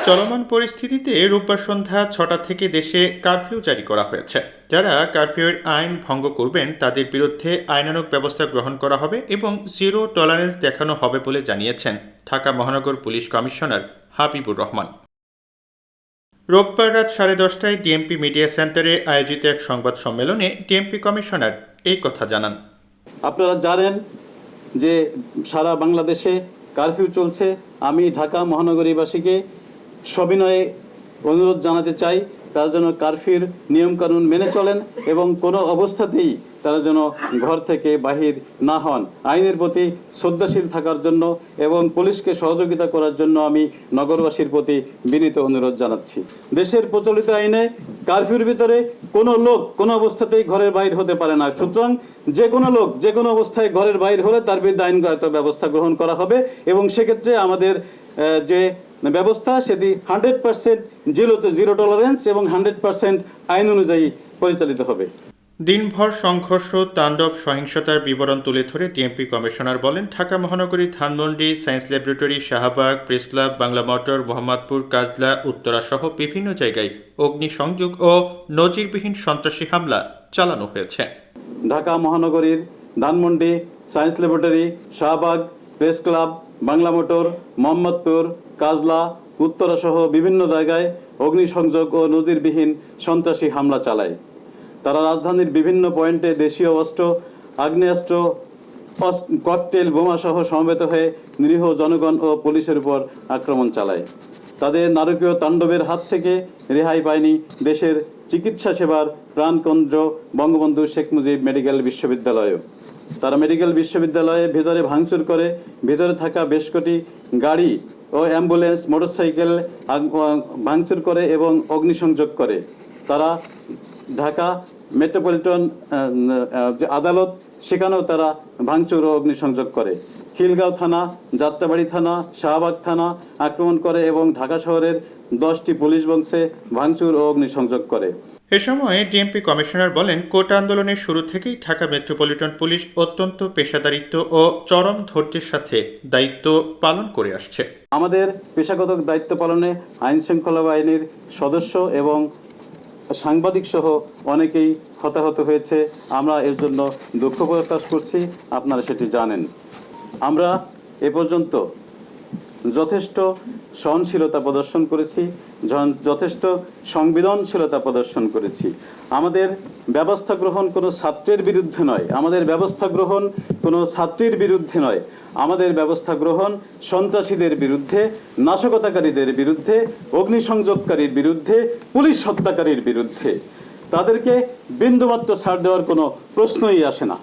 চলমান পরিস্থিতিতে রোববার সন্ধ্যা ৬টা থেকে দেশে কারফিউ জারি করা হয়েছে। যারা কারফিউয়ের আইন ভঙ্গ করবেন তাদের বিরুদ্ধে আইনানুগ ব্যবস্থা গ্রহণ করা হবে এবং জিরো টলারেন্স দেখানো হবে বলে জানিয়েছেন ঢাকা মহানগর পুলিশ কমিশনার হাবিবুর রহমান। রোববার রাত 10:30টায় ডিএমপি মিডিয়া সেন্টারে আয়োজিত এক সংবাদ সম্মেলনে ডিএমপি কমিশনার এই কথা জানান। আপনারা জানেন যে সারা বাংলাদেশে কারফিউ চলছে। আমি ঢাকা মহানগরীবাসীকে সবিনয়ে অনুরোধ জানাতে চাই তারা যেন কারফিউর নিয়মকানুন মেনে চলেন এবং কোনো অবস্থাতেই তারা যেন ঘর থেকে বাহির না হন। আইনের প্রতি শ্রদ্ধাশীল থাকার জন্য এবং পুলিশকে সহযোগিতা করার জন্য আমি নগরবাসীর প্রতি বিনীত অনুরোধ জানাচ্ছি। দেশের প্রচলিত আইনে কারফিউর ভিতরে কোনো লোক কোনো অবস্থাতেই ঘরের বাইর হতে পারে না। সুতরাং যে কোনো লোক যে কোনো অবস্থায় ঘরের বাইর হলে তার বিরুদ্ধে আইনগত ব্যবস্থা গ্রহণ করা হবে এবং সেক্ষেত্রে আমাদের যে ব্যবস্থা সেটি 100% জিরো টলারেন্স এবং 100% আইন অনুযায়ী পরিচালিত হবে। দিনভর সংঘর্ষ, তাণ্ডব, সহিংসতার বিবরণ তুলে ধরে ডিএমপি কমিশনার বলেন, ঢাকা মহানগরী Dhanmondi, science laboratory, Shahbag, press club, Bangla motor, Mohammadpur, Kajla, Uttara সহ বিভিন্ন জায়গায় অগ্নিসংযোগ ও নজিরবিহীন সন্ত্রাসী হামলা চালানো হয়েছে। ঢাকা মহানগরীর Dhanmondi, science laboratory, Shahbag, press club, Bangla motor, Mohammadpur, Kajla, Uttara সহ বিভিন্ন জায়গায় অগ্নিসংযোগ ও নজিরবিহীন সন্ত্রাসী হামলা চালায়। তারা রাজধানীর বিভিন্ন পয়েন্টে দেশীয় অস্ত্র, আগ্নেয়াস্ত্র, ককটেল বোমা সহ সমবেত হয়ে নিরীহ জনগণ ও পুলিশের উপর আক্রমণ চালায়। তাদের নারকীয় তাণ্ডবের হাত থেকে রেহাই পায়নি দেশের চিকিৎসা সেবার প্রাণকেন্দ্র বঙ্গবন্ধু শেখ মুজিব মেডিকেল বিশ্ববিদ্যালয়ও। তারা মেডিকেল বিশ্ববিদ্যালয়ে ভেতরে ভাঙচুর করে ভেতরে থাকা বেশ কটি গাড়ি ও অ্যাম্বুলেন্স, মোটরসাইকেল ভাঙচুর করে এবং অগ্নিসংযোগ করে। তারা ঢাকা মেট্রোপলিটন যে আদালত সেখানেও তারা ভাঙচুর ও অগ্নিসংযোগ করে। খিলগাঁও থানা, যাত্রাবাড়ি থানা, শাহবাগ থানা আক্রমণ করে এবং ঢাকা শহরের 10টি পুলিশ বক্সে ভাঙচুর ও অগ্নিসংযোগ করে। এ সময় ডিএমপি কমিশনার বলেন, কোটা আন্দোলনের শুরু থেকেই ঢাকা মেট্রোপলিটন পুলিশ অত্যন্ত পেশাদারিত্ব ও চরম ধৈর্যের সাথে দায়িত্ব পালন করে আসছে। আমাদের পেশাগত দায়িত্ব পালনে আইন শৃঙ্খলা বাহিনীর সদস্য এবং সাংবাদিক সহ অনেকেই হতাহত হয়েছে। আমরা এর জন্য দুঃখ প্রকাশ করছি, আপনারা সেটি জানেন। আমরা এ পর্যন্ত যথেষ্ট সহনশীলতা প্রদর্শন করেছি, যথেষ্ট সংবেদনশীলতা প্রদর্শন করেছি। আমাদের ব্যবস্থা গ্রহণ কোনো ছাত্রের বিরুদ্ধে নয়, আমাদের ব্যবস্থা গ্রহণ কোনো ছাত্রীর বিরুদ্ধে নয়, আমাদের ব্যবস্থা গ্রহণ সন্ত্রাসীদের বিরুদ্ধে, নাশকতাকারীদের বিরুদ্ধে, অগ্নিসংযোগকারীর বিরুদ্ধে, পুলিশ হত্যাকারীর বিরুদ্ধে। তাদেরকে বিন্দুমাত্র ছাড় দেওয়ার কোনো প্রশ্নই আসে না।